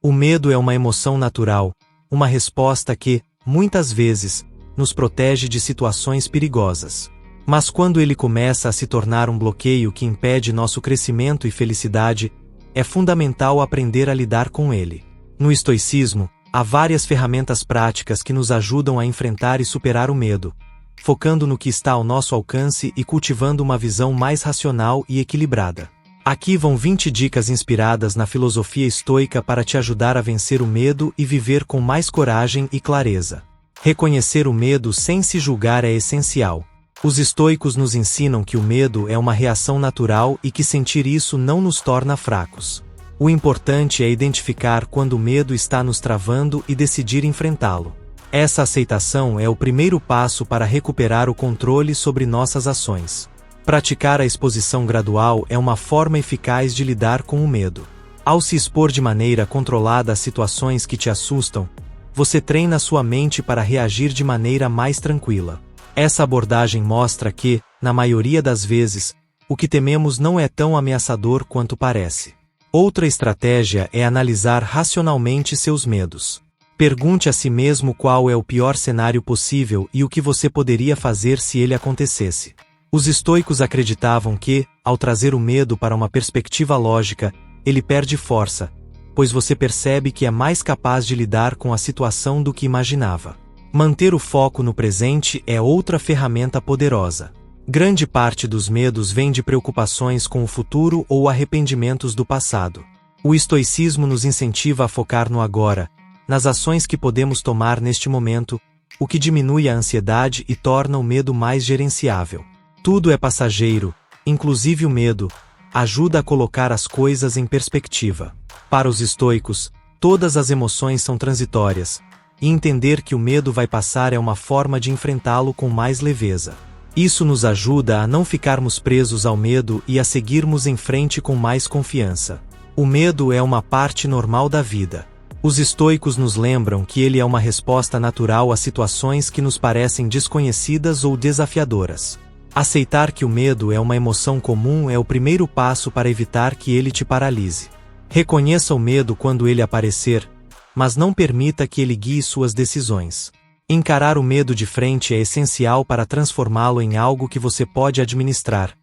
O medo é uma emoção natural, uma resposta que, muitas vezes, nos protege de situações perigosas. Mas quando ele começa a se tornar um bloqueio que impede nosso crescimento e felicidade, é fundamental aprender a lidar com ele. No estoicismo, há várias ferramentas práticas que nos ajudam a enfrentar e superar o medo, focando no que está ao nosso alcance e cultivando uma visão mais racional e equilibrada. Aqui vão 20 dicas inspiradas na filosofia estoica para te ajudar a vencer o medo e viver com mais coragem e clareza. Reconhecer o medo sem se julgar é essencial. Os estoicos nos ensinam que o medo é uma reação natural e que sentir isso não nos torna fracos. O importante é identificar quando o medo está nos travando e decidir enfrentá-lo. Essa aceitação é o primeiro passo para recuperar o controle sobre nossas ações. Praticar a exposição gradual é uma forma eficaz de lidar com o medo. Ao se expor de maneira controlada a situações que te assustam, você treina sua mente para reagir de maneira mais tranquila. Essa abordagem mostra que, na maioria das vezes, o que tememos não é tão ameaçador quanto parece. Outra estratégia é analisar racionalmente seus medos. Pergunte a si mesmo qual é o pior cenário possível e o que você poderia fazer se ele acontecesse. Os estoicos acreditavam que, ao trazer o medo para uma perspectiva lógica, ele perde força, pois você percebe que é mais capaz de lidar com a situação do que imaginava. Manter o foco no presente é outra ferramenta poderosa. Grande parte dos medos vem de preocupações com o futuro ou arrependimentos do passado. O estoicismo nos incentiva a focar no agora, nas ações que podemos tomar neste momento, o que diminui a ansiedade e torna o medo mais gerenciável. Tudo é passageiro, inclusive o medo, ajuda a colocar as coisas em perspectiva. Para os estoicos, todas as emoções são transitórias, e entender que o medo vai passar é uma forma de enfrentá-lo com mais leveza. Isso nos ajuda a não ficarmos presos ao medo e a seguirmos em frente com mais confiança. O medo é uma parte normal da vida. Os estoicos nos lembram que ele é uma resposta natural a situações que nos parecem desconhecidas ou desafiadoras. Aceitar que o medo é uma emoção comum é o primeiro passo para evitar que ele te paralise. Reconheça o medo quando ele aparecer, mas não permita que ele guie suas decisões. Encarar o medo de frente é essencial para transformá-lo em algo que você pode administrar,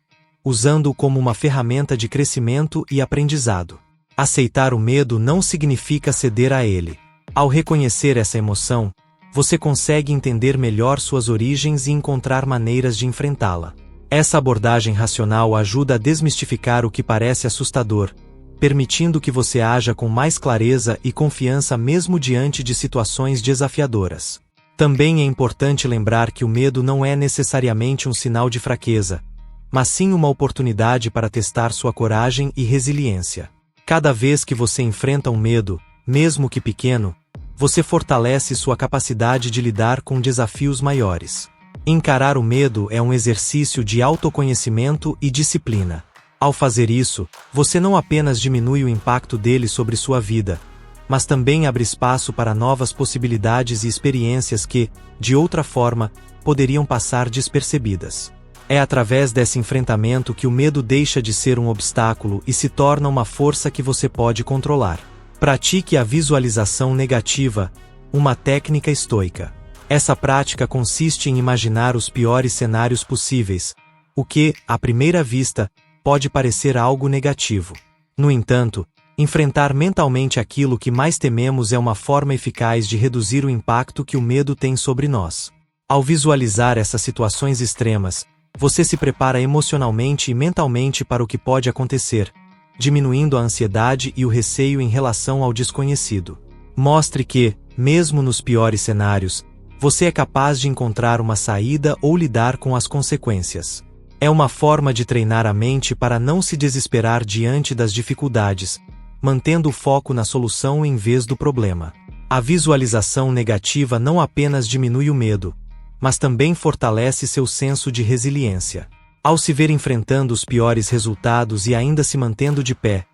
usando-o como uma ferramenta de crescimento e aprendizado. Aceitar o medo não significa ceder a ele. Ao reconhecer essa emoção, você consegue entender melhor suas origens e encontrar maneiras de enfrentá-la. Essa abordagem racional ajuda a desmistificar o que parece assustador, permitindo que você haja com mais clareza e confiança mesmo diante de situações desafiadoras. Também é importante lembrar que o medo não é necessariamente um sinal de fraqueza, mas sim uma oportunidade para testar sua coragem e resiliência. Cada vez que você enfrenta um medo, mesmo que pequeno, você fortalece sua capacidade de lidar com desafios maiores. Encarar o medo é um exercício de autoconhecimento e disciplina. Ao fazer isso, você não apenas diminui o impacto dele sobre sua vida, mas também abre espaço para novas possibilidades e experiências que, de outra forma, poderiam passar despercebidas. É através desse enfrentamento que o medo deixa de ser um obstáculo e se torna uma força que você pode controlar. Pratique a visualização negativa, uma técnica estoica. Essa prática consiste em imaginar os piores cenários possíveis, o que, à primeira vista, pode parecer algo negativo. No entanto, enfrentar mentalmente aquilo que mais tememos é uma forma eficaz de reduzir o impacto que o medo tem sobre nós. Ao visualizar essas situações extremas, você se prepara emocionalmente e mentalmente para o que pode acontecer, diminuindo a ansiedade e o receio em relação ao desconhecido. Mostre que, mesmo nos piores cenários, você é capaz de encontrar uma saída ou lidar com as consequências. É uma forma de treinar a mente para não se desesperar diante das dificuldades, mantendo o foco na solução em vez do problema. A visualização negativa não apenas diminui o medo, mas também fortalece seu senso de resiliência. Ao se ver enfrentando os piores resultados e ainda se mantendo de pé,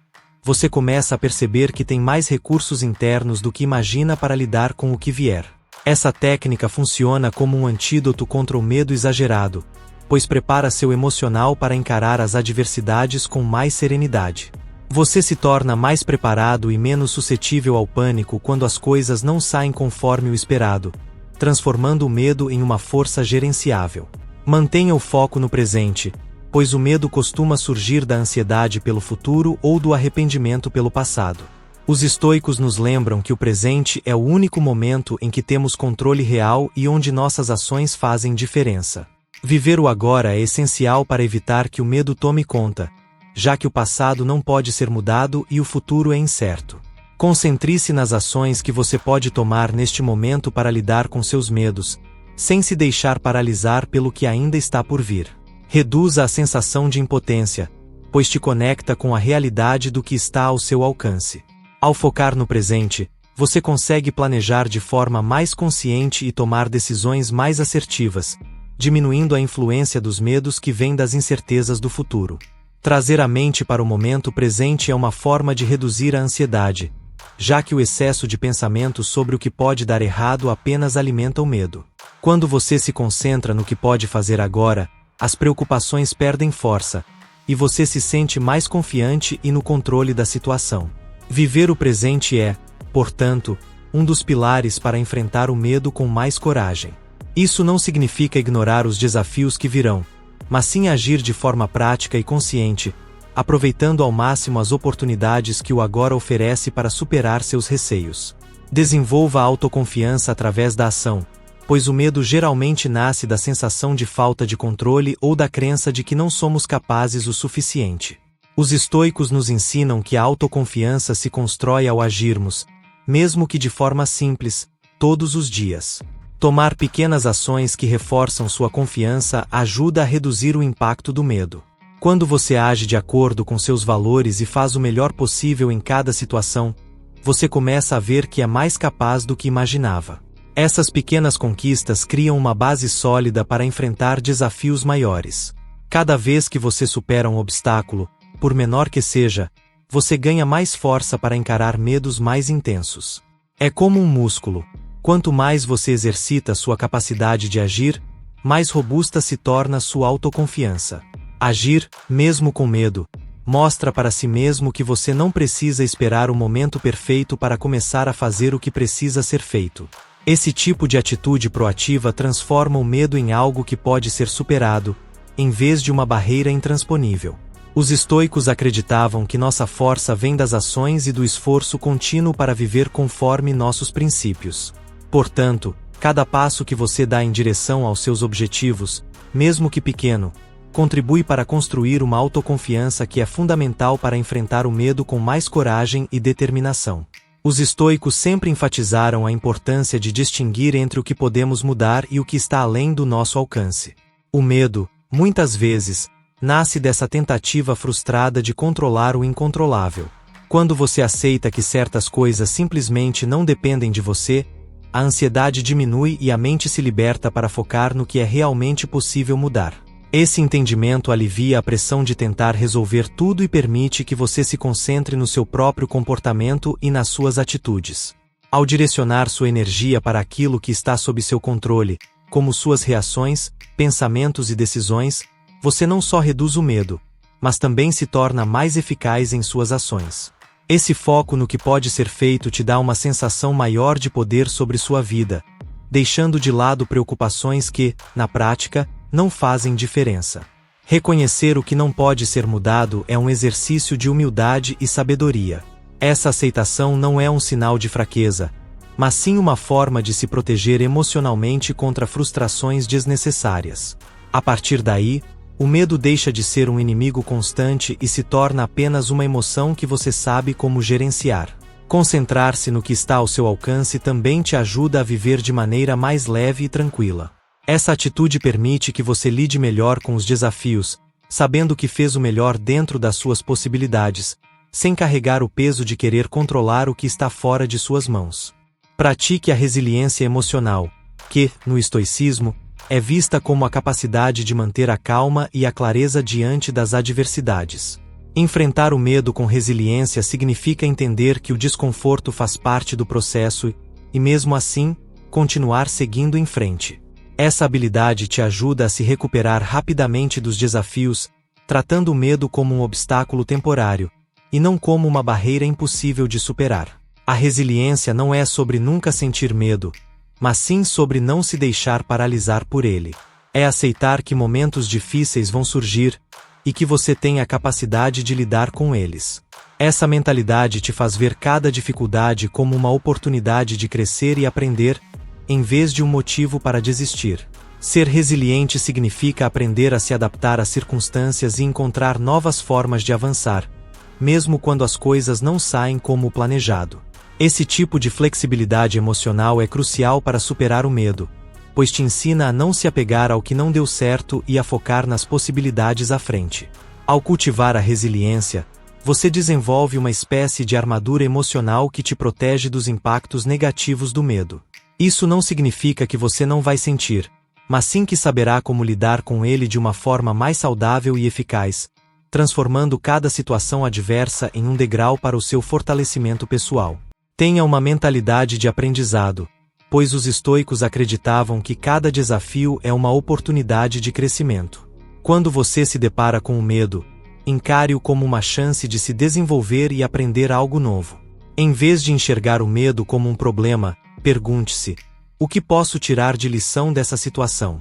você começa a perceber que tem mais recursos internos do que imagina para lidar com o que vier. Essa técnica funciona como um antídoto contra o medo exagerado, pois prepara seu emocional para encarar as adversidades com mais serenidade. Você se torna mais preparado e menos suscetível ao pânico quando as coisas não saem conforme o esperado, transformando o medo em uma força gerenciável. Mantenha o foco no presente, pois o medo costuma surgir da ansiedade pelo futuro ou do arrependimento pelo passado. Os estoicos nos lembram que o presente é o único momento em que temos controle real e onde nossas ações fazem diferença. Viver o agora é essencial para evitar que o medo tome conta, já que o passado não pode ser mudado e o futuro é incerto. Concentre-se nas ações que você pode tomar neste momento para lidar com seus medos, sem se deixar paralisar pelo que ainda está por vir. Reduza a sensação de impotência, pois te conecta com a realidade do que está ao seu alcance. Ao focar no presente, você consegue planejar de forma mais consciente e tomar decisões mais assertivas, diminuindo a influência dos medos que vêm das incertezas do futuro. Trazer a mente para o momento presente é uma forma de reduzir a ansiedade, já que o excesso de pensamentos sobre o que pode dar errado apenas alimenta o medo. Quando você se concentra no que pode fazer agora, as preocupações perdem força, e você se sente mais confiante e no controle da situação. Viver o presente é, portanto, um dos pilares para enfrentar o medo com mais coragem. Isso não significa ignorar os desafios que virão, mas sim agir de forma prática e consciente, aproveitando ao máximo as oportunidades que o agora oferece para superar seus receios. Desenvolva a autoconfiança através da ação, pois o medo geralmente nasce da sensação de falta de controle ou da crença de que não somos capazes o suficiente. Os estoicos nos ensinam que a autoconfiança se constrói ao agirmos, mesmo que de forma simples, todos os dias. Tomar pequenas ações que reforçam sua confiança ajuda a reduzir o impacto do medo. Quando você age de acordo com seus valores e faz o melhor possível em cada situação, você começa a ver que é mais capaz do que imaginava. Essas pequenas conquistas criam uma base sólida para enfrentar desafios maiores. Cada vez que você supera um obstáculo, por menor que seja, você ganha mais força para encarar medos mais intensos. É como um músculo. Quanto mais você exercita sua capacidade de agir, mais robusta se torna sua autoconfiança. Agir, mesmo com medo, mostra para si mesmo que você não precisa esperar o momento perfeito para começar a fazer o que precisa ser feito. Esse tipo de atitude proativa transforma o medo em algo que pode ser superado, em vez de uma barreira intransponível. Os estoicos acreditavam que nossa força vem das ações e do esforço contínuo para viver conforme nossos princípios. Portanto, cada passo que você dá em direção aos seus objetivos, mesmo que pequeno, contribui para construir uma autoconfiança que é fundamental para enfrentar o medo com mais coragem e determinação. Os estoicos sempre enfatizaram a importância de distinguir entre o que podemos mudar e o que está além do nosso alcance. O medo, muitas vezes, nasce dessa tentativa frustrada de controlar o incontrolável. Quando você aceita que certas coisas simplesmente não dependem de você, a ansiedade diminui e a mente se liberta para focar no que é realmente possível mudar. Esse entendimento alivia a pressão de tentar resolver tudo e permite que você se concentre no seu próprio comportamento e nas suas atitudes. Ao direcionar sua energia para aquilo que está sob seu controle, como suas reações, pensamentos e decisões, você não só reduz o medo, mas também se torna mais eficaz em suas ações. Esse foco no que pode ser feito te dá uma sensação maior de poder sobre sua vida, deixando de lado preocupações que, na prática, não fazem diferença. Reconhecer o que não pode ser mudado é um exercício de humildade e sabedoria. Essa aceitação não é um sinal de fraqueza, mas sim uma forma de se proteger emocionalmente contra frustrações desnecessárias. A partir daí, o medo deixa de ser um inimigo constante e se torna apenas uma emoção que você sabe como gerenciar. Concentrar-se no que está ao seu alcance também te ajuda a viver de maneira mais leve e tranquila. Essa atitude permite que você lide melhor com os desafios, sabendo que fez o melhor dentro das suas possibilidades, sem carregar o peso de querer controlar o que está fora de suas mãos. Pratique a resiliência emocional, que, no estoicismo, é vista como a capacidade de manter a calma e a clareza diante das adversidades. Enfrentar o medo com resiliência significa entender que o desconforto faz parte do processo e, mesmo assim, continuar seguindo em frente. Essa habilidade te ajuda a se recuperar rapidamente dos desafios, tratando o medo como um obstáculo temporário, e não como uma barreira impossível de superar. A resiliência não é sobre nunca sentir medo, mas sim sobre não se deixar paralisar por ele. É aceitar que momentos difíceis vão surgir, e que você tem a capacidade de lidar com eles. Essa mentalidade te faz ver cada dificuldade como uma oportunidade de crescer e aprender, em vez de um motivo para desistir. Ser resiliente significa aprender a se adaptar às circunstâncias e encontrar novas formas de avançar, mesmo quando as coisas não saem como planejado. Esse tipo de flexibilidade emocional é crucial para superar o medo, pois te ensina a não se apegar ao que não deu certo e a focar nas possibilidades à frente. Ao cultivar a resiliência, você desenvolve uma espécie de armadura emocional que te protege dos impactos negativos do medo. Isso não significa que você não vai sentir, mas sim que saberá como lidar com ele de uma forma mais saudável e eficaz, transformando cada situação adversa em um degrau para o seu fortalecimento pessoal. Tenha uma mentalidade de aprendizado, pois os estoicos acreditavam que cada desafio é uma oportunidade de crescimento. Quando você se depara com o medo, encare-o como uma chance de se desenvolver e aprender algo novo. Em vez de enxergar o medo como um problema, pergunte-se: o que posso tirar de lição dessa situação?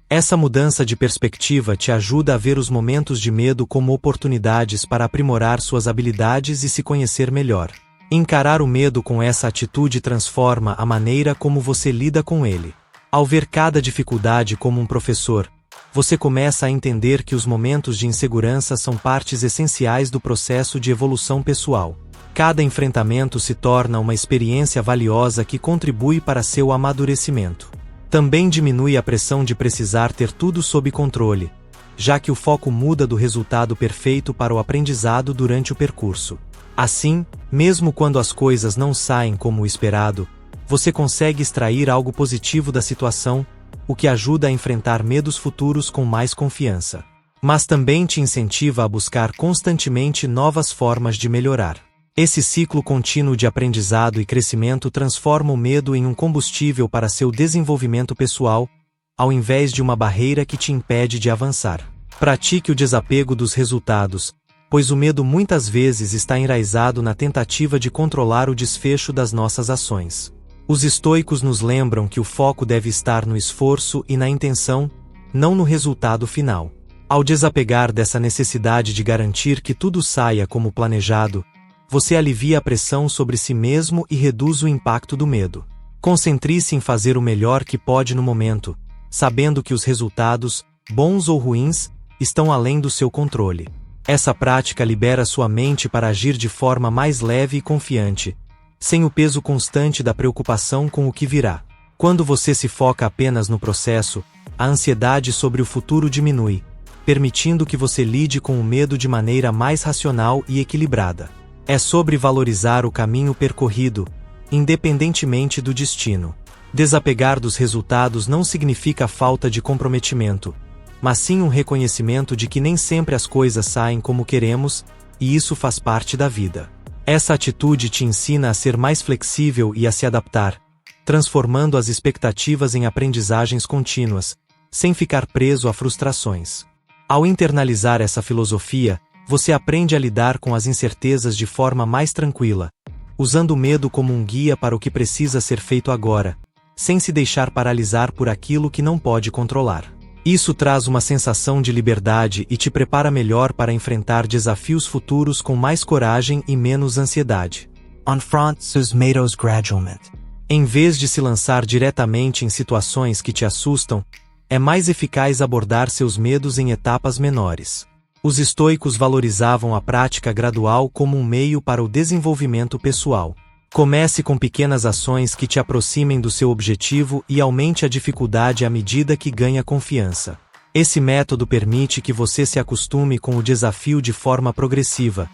Essa mudança de perspectiva te ajuda a ver os momentos de medo como oportunidades para aprimorar suas habilidades e se conhecer melhor. Encarar o medo com essa atitude transforma a maneira como você lida com ele. Ao ver cada dificuldade como um professor, você começa a entender que os momentos de insegurança são partes essenciais do processo de evolução pessoal. Cada enfrentamento se torna uma experiência valiosa que contribui para seu amadurecimento. Também diminui a pressão de precisar ter tudo sob controle, já que o foco muda do resultado perfeito para o aprendizado durante o percurso. Assim, mesmo quando as coisas não saem como o esperado, você consegue extrair algo positivo da situação, o que ajuda a enfrentar medos futuros com mais confiança. Mas também te incentiva a buscar constantemente novas formas de melhorar. Esse ciclo contínuo de aprendizado e crescimento transforma o medo em um combustível para seu desenvolvimento pessoal, ao invés de uma barreira que te impede de avançar. Pratique o desapego dos resultados, pois o medo muitas vezes está enraizado na tentativa de controlar o desfecho das nossas ações. Os estoicos nos lembram que o foco deve estar no esforço e na intenção, não no resultado final. Ao desapegar dessa necessidade de garantir que tudo saia como planejado, você alivia a pressão sobre si mesmo e reduz o impacto do medo. Concentre-se em fazer o melhor que pode no momento, sabendo que os resultados, bons ou ruins, estão além do seu controle. Essa prática libera sua mente para agir de forma mais leve e confiante, sem o peso constante da preocupação com o que virá. Quando você se foca apenas no processo, a ansiedade sobre o futuro diminui, permitindo que você lide com o medo de maneira mais racional e equilibrada. É sobre valorizar o caminho percorrido, independentemente do destino. Desapegar dos resultados não significa falta de comprometimento, mas sim um reconhecimento de que nem sempre as coisas saem como queremos, e isso faz parte da vida. Essa atitude te ensina a ser mais flexível e a se adaptar, transformando as expectativas em aprendizagens contínuas, sem ficar preso a frustrações. Ao internalizar essa filosofia, você aprende a lidar com as incertezas de forma mais tranquila, usando o medo como um guia para o que precisa ser feito agora, sem se deixar paralisar por aquilo que não pode controlar. Isso traz uma sensação de liberdade e te prepara melhor para enfrentar desafios futuros com mais coragem e menos ansiedade. Confront seus medos gradualmente. Em vez de se lançar diretamente em situações que te assustam, é mais eficaz abordar seus medos em etapas menores. Os estoicos valorizavam a prática gradual como um meio para o desenvolvimento pessoal. Comece com pequenas ações que te aproximem do seu objetivo e aumente a dificuldade à medida que ganha confiança. Esse método permite que você se acostume com o desafio de forma progressiva,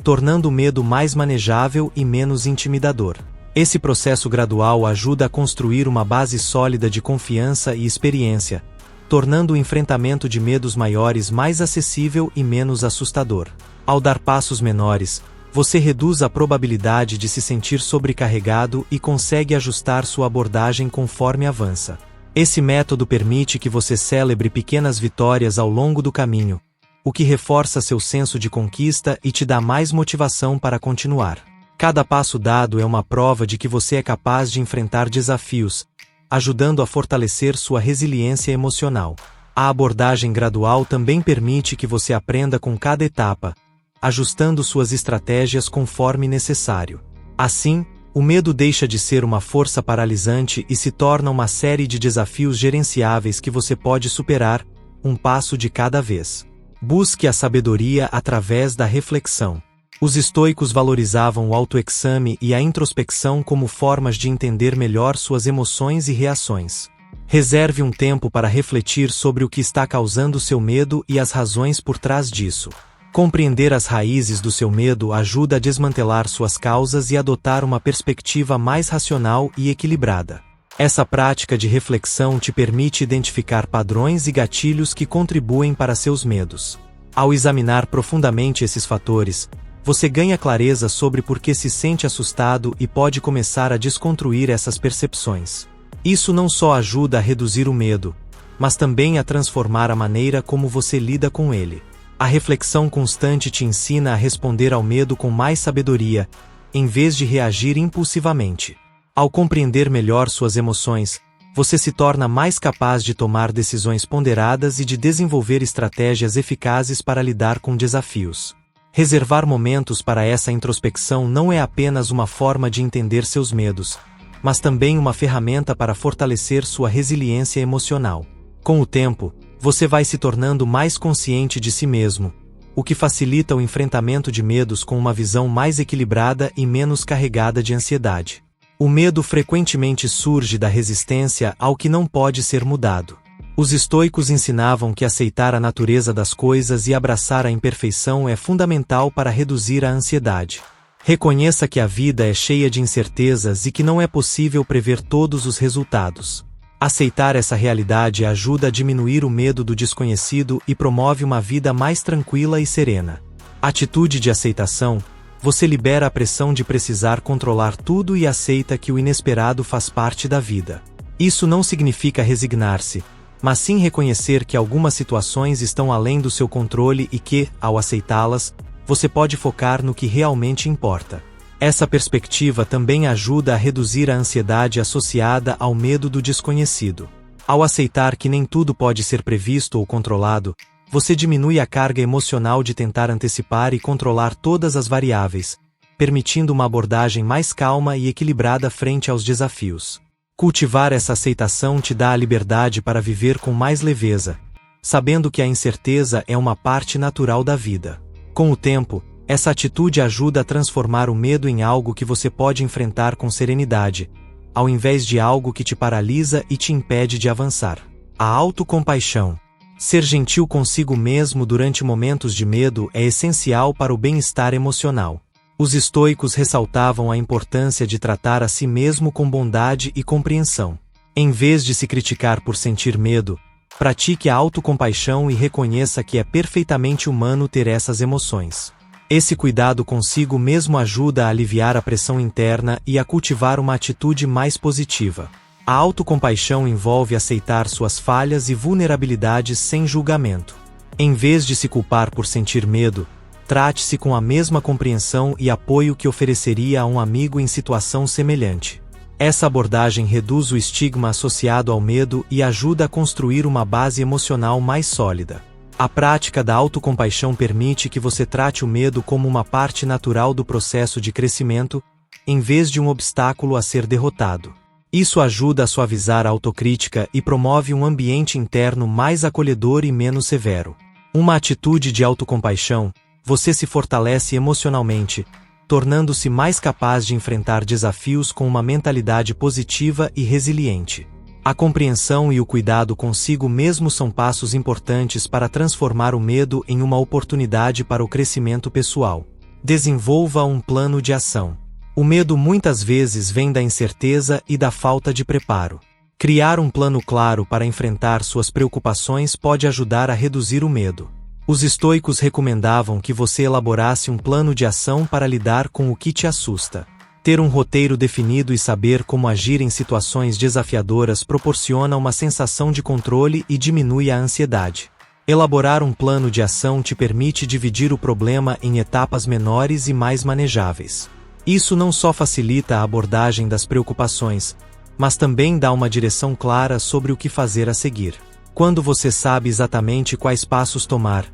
tornando o medo mais manejável e menos intimidador. Esse processo gradual ajuda a construir uma base sólida de confiança e experiência, tornando o enfrentamento de medos maiores mais acessível e menos assustador. Ao dar passos menores, você reduz a probabilidade de se sentir sobrecarregado e consegue ajustar sua abordagem conforme avança. Esse método permite que você celebre pequenas vitórias ao longo do caminho, o que reforça seu senso de conquista e te dá mais motivação para continuar. Cada passo dado é uma prova de que você é capaz de enfrentar desafios, ajudando a fortalecer sua resiliência emocional. A abordagem gradual também permite que você aprenda com cada etapa, ajustando suas estratégias conforme necessário. Assim, o medo deixa de ser uma força paralisante e se torna uma série de desafios gerenciáveis que você pode superar, um passo de cada vez. Busque a sabedoria através da reflexão. Os estoicos valorizavam o autoexame e a introspecção como formas de entender melhor suas emoções e reações. Reserve um tempo para refletir sobre o que está causando seu medo e as razões por trás disso. Compreender as raízes do seu medo ajuda a desmantelar suas causas e adotar uma perspectiva mais racional e equilibrada. Essa prática de reflexão te permite identificar padrões e gatilhos que contribuem para seus medos. Ao examinar profundamente esses fatores, você ganha clareza sobre por que se sente assustado e pode começar a desconstruir essas percepções. Isso não só ajuda a reduzir o medo, mas também a transformar a maneira como você lida com ele. A reflexão constante te ensina a responder ao medo com mais sabedoria, em vez de reagir impulsivamente. Ao compreender melhor suas emoções, você se torna mais capaz de tomar decisões ponderadas e de desenvolver estratégias eficazes para lidar com desafios. Reservar momentos para essa introspecção não é apenas uma forma de entender seus medos, mas também uma ferramenta para fortalecer sua resiliência emocional. Com o tempo, você vai se tornando mais consciente de si mesmo, o que facilita o enfrentamento de medos com uma visão mais equilibrada e menos carregada de ansiedade. O medo frequentemente surge da resistência ao que não pode ser mudado. Os estoicos ensinavam que aceitar a natureza das coisas e abraçar a imperfeição é fundamental para reduzir a ansiedade. Reconheça que a vida é cheia de incertezas e que não é possível prever todos os resultados. Aceitar essa realidade ajuda a diminuir o medo do desconhecido e promove uma vida mais tranquila e serena. Atitude de aceitação: você libera a pressão de precisar controlar tudo e aceita que o inesperado faz parte da vida. Isso não significa resignar-se, mas sim reconhecer que algumas situações estão além do seu controle e que, ao aceitá-las, você pode focar no que realmente importa. Essa perspectiva também ajuda a reduzir a ansiedade associada ao medo do desconhecido. Ao aceitar que nem tudo pode ser previsto ou controlado, você diminui a carga emocional de tentar antecipar e controlar todas as variáveis, permitindo uma abordagem mais calma e equilibrada frente aos desafios. Cultivar essa aceitação te dá a liberdade para viver com mais leveza, sabendo que a incerteza é uma parte natural da vida. Com o tempo, essa atitude ajuda a transformar o medo em algo que você pode enfrentar com serenidade, ao invés de algo que te paralisa e te impede de avançar. A autocompaixão. Ser gentil consigo mesmo durante momentos de medo é essencial para o bem-estar emocional. Os estoicos ressaltavam a importância de tratar a si mesmo com bondade e compreensão. Em vez de se criticar por sentir medo, pratique a autocompaixão e reconheça que é perfeitamente humano ter essas emoções. Esse cuidado consigo mesmo ajuda a aliviar a pressão interna e a cultivar uma atitude mais positiva. A autocompaixão envolve aceitar suas falhas e vulnerabilidades sem julgamento. Em vez de se culpar por sentir medo, trate-se com a mesma compreensão e apoio que ofereceria a um amigo em situação semelhante. Essa abordagem reduz o estigma associado ao medo e ajuda a construir uma base emocional mais sólida. A prática da autocompaixão permite que você trate o medo como uma parte natural do processo de crescimento, em vez de um obstáculo a ser derrotado. Isso ajuda a suavizar a autocrítica e promove um ambiente interno mais acolhedor e menos severo. Uma atitude de autocompaixão, você se fortalece emocionalmente, tornando-se mais capaz de enfrentar desafios com uma mentalidade positiva e resiliente. A compreensão e o cuidado consigo mesmo são passos importantes para transformar o medo em uma oportunidade para o crescimento pessoal. Desenvolva um plano de ação. O medo muitas vezes vem da incerteza e da falta de preparo. Criar um plano claro para enfrentar suas preocupações pode ajudar a reduzir o medo. Os estoicos recomendavam que você elaborasse um plano de ação para lidar com o que te assusta. Ter um roteiro definido e saber como agir em situações desafiadoras proporciona uma sensação de controle e diminui a ansiedade. Elaborar um plano de ação te permite dividir o problema em etapas menores e mais manejáveis. Isso não só facilita a abordagem das preocupações, mas também dá uma direção clara sobre o que fazer a seguir. Quando você sabe exatamente quais passos tomar,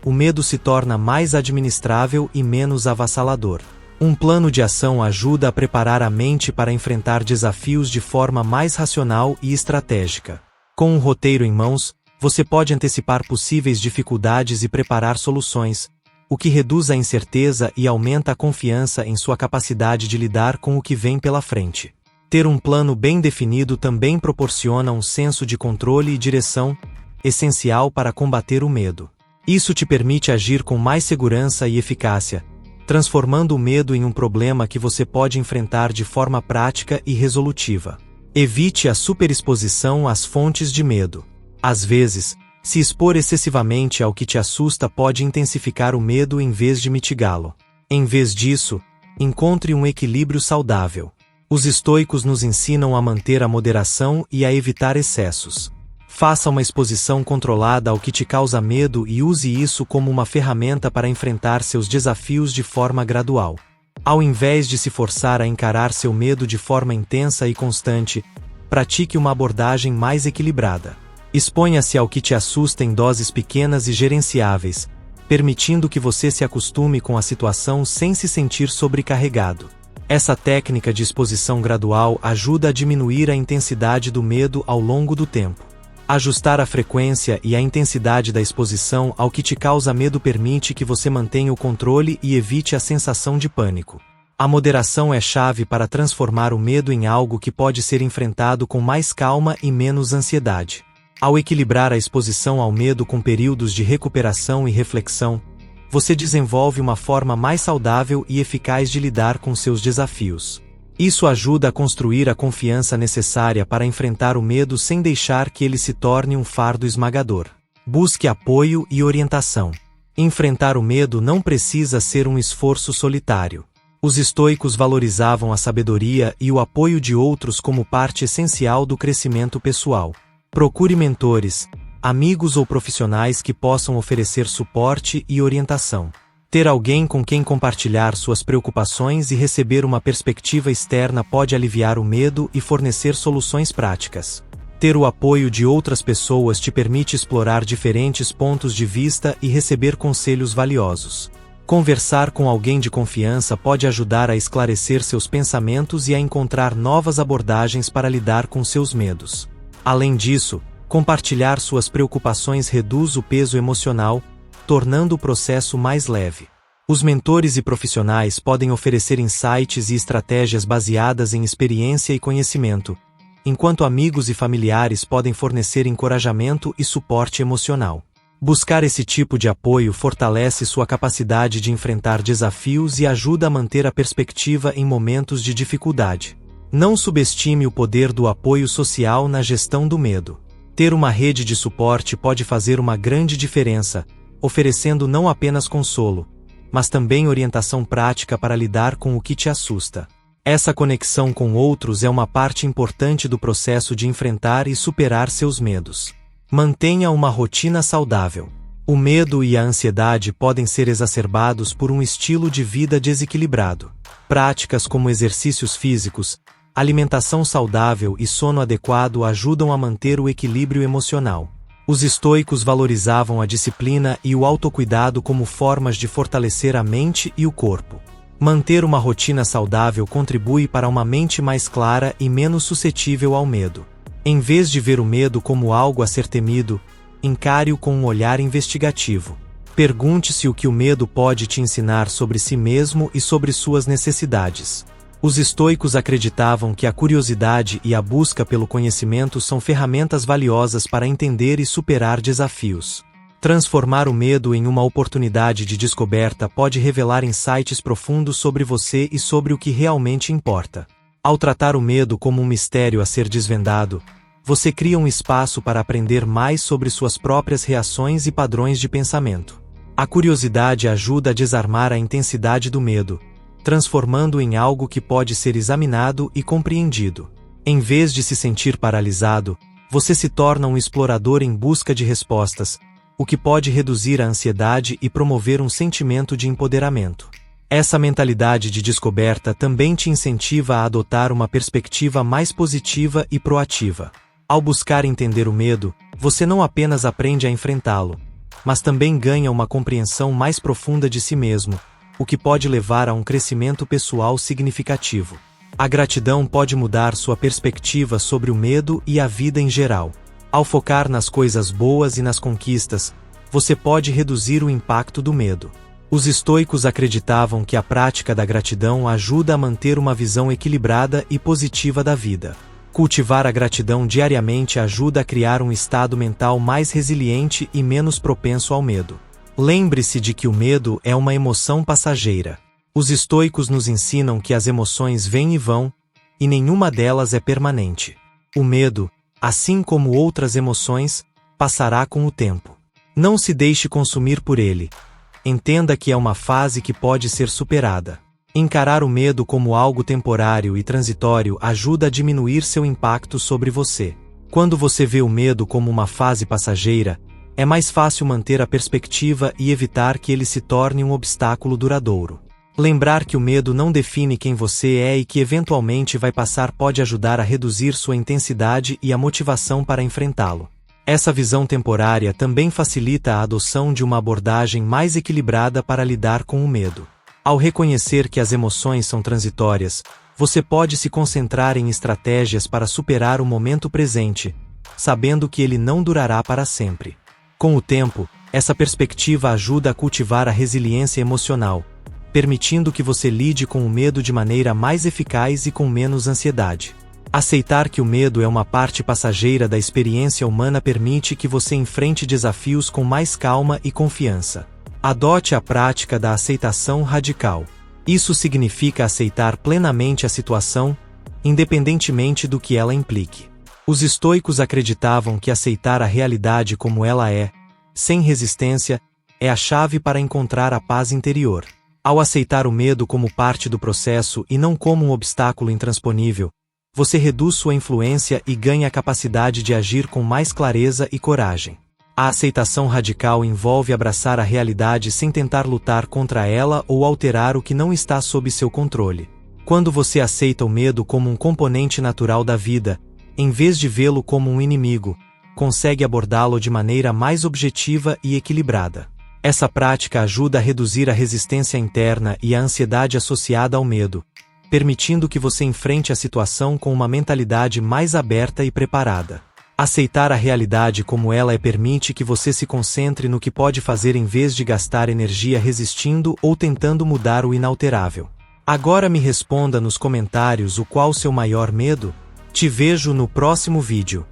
o medo se torna mais administrável e menos avassalador. Um plano de ação ajuda a preparar a mente para enfrentar desafios de forma mais racional e estratégica. Com um roteiro em mãos, você pode antecipar possíveis dificuldades e preparar soluções, o que reduz a incerteza e aumenta a confiança em sua capacidade de lidar com o que vem pela frente. Ter um plano bem definido também proporciona um senso de controle e direção, essencial para combater o medo. Isso te permite agir com mais segurança e eficácia, transformando o medo em um problema que você pode enfrentar de forma prática e resolutiva. Evite a superexposição às fontes de medo. Às vezes, se expor excessivamente ao que te assusta pode intensificar o medo em vez de mitigá-lo. Em vez disso, encontre um equilíbrio saudável. Os estoicos nos ensinam a manter a moderação e a evitar excessos. Faça uma exposição controlada ao que te causa medo e use isso como uma ferramenta para enfrentar seus desafios de forma gradual. Ao invés de se forçar a encarar seu medo de forma intensa e constante, pratique uma abordagem mais equilibrada. Exponha-se ao que te assusta em doses pequenas e gerenciáveis, permitindo que você se acostume com a situação sem se sentir sobrecarregado. Essa técnica de exposição gradual ajuda a diminuir a intensidade do medo ao longo do tempo. Ajustar a frequência e a intensidade da exposição ao que te causa medo permite que você mantenha o controle e evite a sensação de pânico. A moderação é chave para transformar o medo em algo que pode ser enfrentado com mais calma e menos ansiedade. Ao equilibrar a exposição ao medo com períodos de recuperação e reflexão, você desenvolve uma forma mais saudável e eficaz de lidar com seus desafios. Isso ajuda a construir a confiança necessária para enfrentar o medo sem deixar que ele se torne um fardo esmagador. Busque apoio e orientação. Enfrentar o medo não precisa ser um esforço solitário. Os estoicos valorizavam a sabedoria e o apoio de outros como parte essencial do crescimento pessoal. Procure mentores, amigos ou profissionais que possam oferecer suporte e orientação. Ter alguém com quem compartilhar suas preocupações e receber uma perspectiva externa pode aliviar o medo e fornecer soluções práticas. Ter o apoio de outras pessoas te permite explorar diferentes pontos de vista e receber conselhos valiosos. Conversar com alguém de confiança pode ajudar a esclarecer seus pensamentos e a encontrar novas abordagens para lidar com seus medos. Além disso, compartilhar suas preocupações reduz o peso emocional, tornando o processo mais leve. Os mentores e profissionais podem oferecer insights e estratégias baseadas em experiência e conhecimento, enquanto amigos e familiares podem fornecer encorajamento e suporte emocional. Buscar esse tipo de apoio fortalece sua capacidade de enfrentar desafios e ajuda a manter a perspectiva em momentos de dificuldade. Não subestime o poder do apoio social na gestão do medo. Ter uma rede de suporte pode fazer uma grande diferença, oferecendo não apenas consolo, mas também orientação prática para lidar com o que te assusta. Essa conexão com outros é uma parte importante do processo de enfrentar e superar seus medos. Mantenha uma rotina saudável. O medo e a ansiedade podem ser exacerbados por um estilo de vida desequilibrado. Práticas como exercícios físicos, alimentação saudável e sono adequado ajudam a manter o equilíbrio emocional. Os estoicos valorizavam a disciplina e o autocuidado como formas de fortalecer a mente e o corpo. Manter uma rotina saudável contribui para uma mente mais clara e menos suscetível ao medo. Em vez de ver o medo como algo a ser temido, encare-o com um olhar investigativo. Pergunte-se o que o medo pode te ensinar sobre si mesmo e sobre suas necessidades. Os estoicos acreditavam que a curiosidade e a busca pelo conhecimento são ferramentas valiosas para entender e superar desafios. Transformar o medo em uma oportunidade de descoberta pode revelar insights profundos sobre você e sobre o que realmente importa. Ao tratar o medo como um mistério a ser desvendado, você cria um espaço para aprender mais sobre suas próprias reações e padrões de pensamento. A curiosidade ajuda a desarmar a intensidade do medo, transformando-o em algo que pode ser examinado e compreendido. Em vez de se sentir paralisado, você se torna um explorador em busca de respostas, o que pode reduzir a ansiedade e promover um sentimento de empoderamento. Essa mentalidade de descoberta também te incentiva a adotar uma perspectiva mais positiva e proativa. Ao buscar entender o medo, você não apenas aprende a enfrentá-lo, mas também ganha uma compreensão mais profunda de si mesmo, o que pode levar a um crescimento pessoal significativo. A gratidão pode mudar sua perspectiva sobre o medo e a vida em geral. Ao focar nas coisas boas e nas conquistas, você pode reduzir o impacto do medo. Os estoicos acreditavam que a prática da gratidão ajuda a manter uma visão equilibrada e positiva da vida. Cultivar a gratidão diariamente ajuda a criar um estado mental mais resiliente e menos propenso ao medo. Lembre-se de que o medo é uma emoção passageira. Os estoicos nos ensinam que as emoções vêm e vão, e nenhuma delas é permanente. O medo, assim como outras emoções, passará com o tempo. Não se deixe consumir por ele. Entenda que é uma fase que pode ser superada. Encarar o medo como algo temporário e transitório ajuda a diminuir seu impacto sobre você. Quando você vê o medo como uma fase passageira, é mais fácil manter a perspectiva e evitar que ele se torne um obstáculo duradouro. Lembrar que o medo não define quem você é e que eventualmente vai passar pode ajudar a reduzir sua intensidade e a motivação para enfrentá-lo. Essa visão temporária também facilita a adoção de uma abordagem mais equilibrada para lidar com o medo. Ao reconhecer que as emoções são transitórias, você pode se concentrar em estratégias para superar o momento presente, sabendo que ele não durará para sempre. Com o tempo, essa perspectiva ajuda a cultivar a resiliência emocional, permitindo que você lide com o medo de maneira mais eficaz e com menos ansiedade. Aceitar que o medo é uma parte passageira da experiência humana permite que você enfrente desafios com mais calma e confiança. Adote a prática da aceitação radical. Isso significa aceitar plenamente a situação, independentemente do que ela implique. Os estoicos acreditavam que aceitar a realidade como ela é, sem resistência, é a chave para encontrar a paz interior. Ao aceitar o medo como parte do processo e não como um obstáculo intransponível, você reduz sua influência e ganha a capacidade de agir com mais clareza e coragem. A aceitação radical envolve abraçar a realidade sem tentar lutar contra ela ou alterar o que não está sob seu controle. Quando você aceita o medo como um componente natural da vida, em vez de vê-lo como um inimigo, consegue abordá-lo de maneira mais objetiva e equilibrada. Essa prática ajuda a reduzir a resistência interna e a ansiedade associada ao medo, permitindo que você enfrente a situação com uma mentalidade mais aberta e preparada. Aceitar a realidade como ela é permite que você se concentre no que pode fazer em vez de gastar energia resistindo ou tentando mudar o inalterável. Agora me responda nos comentários qual seu maior medo. Te vejo no próximo vídeo.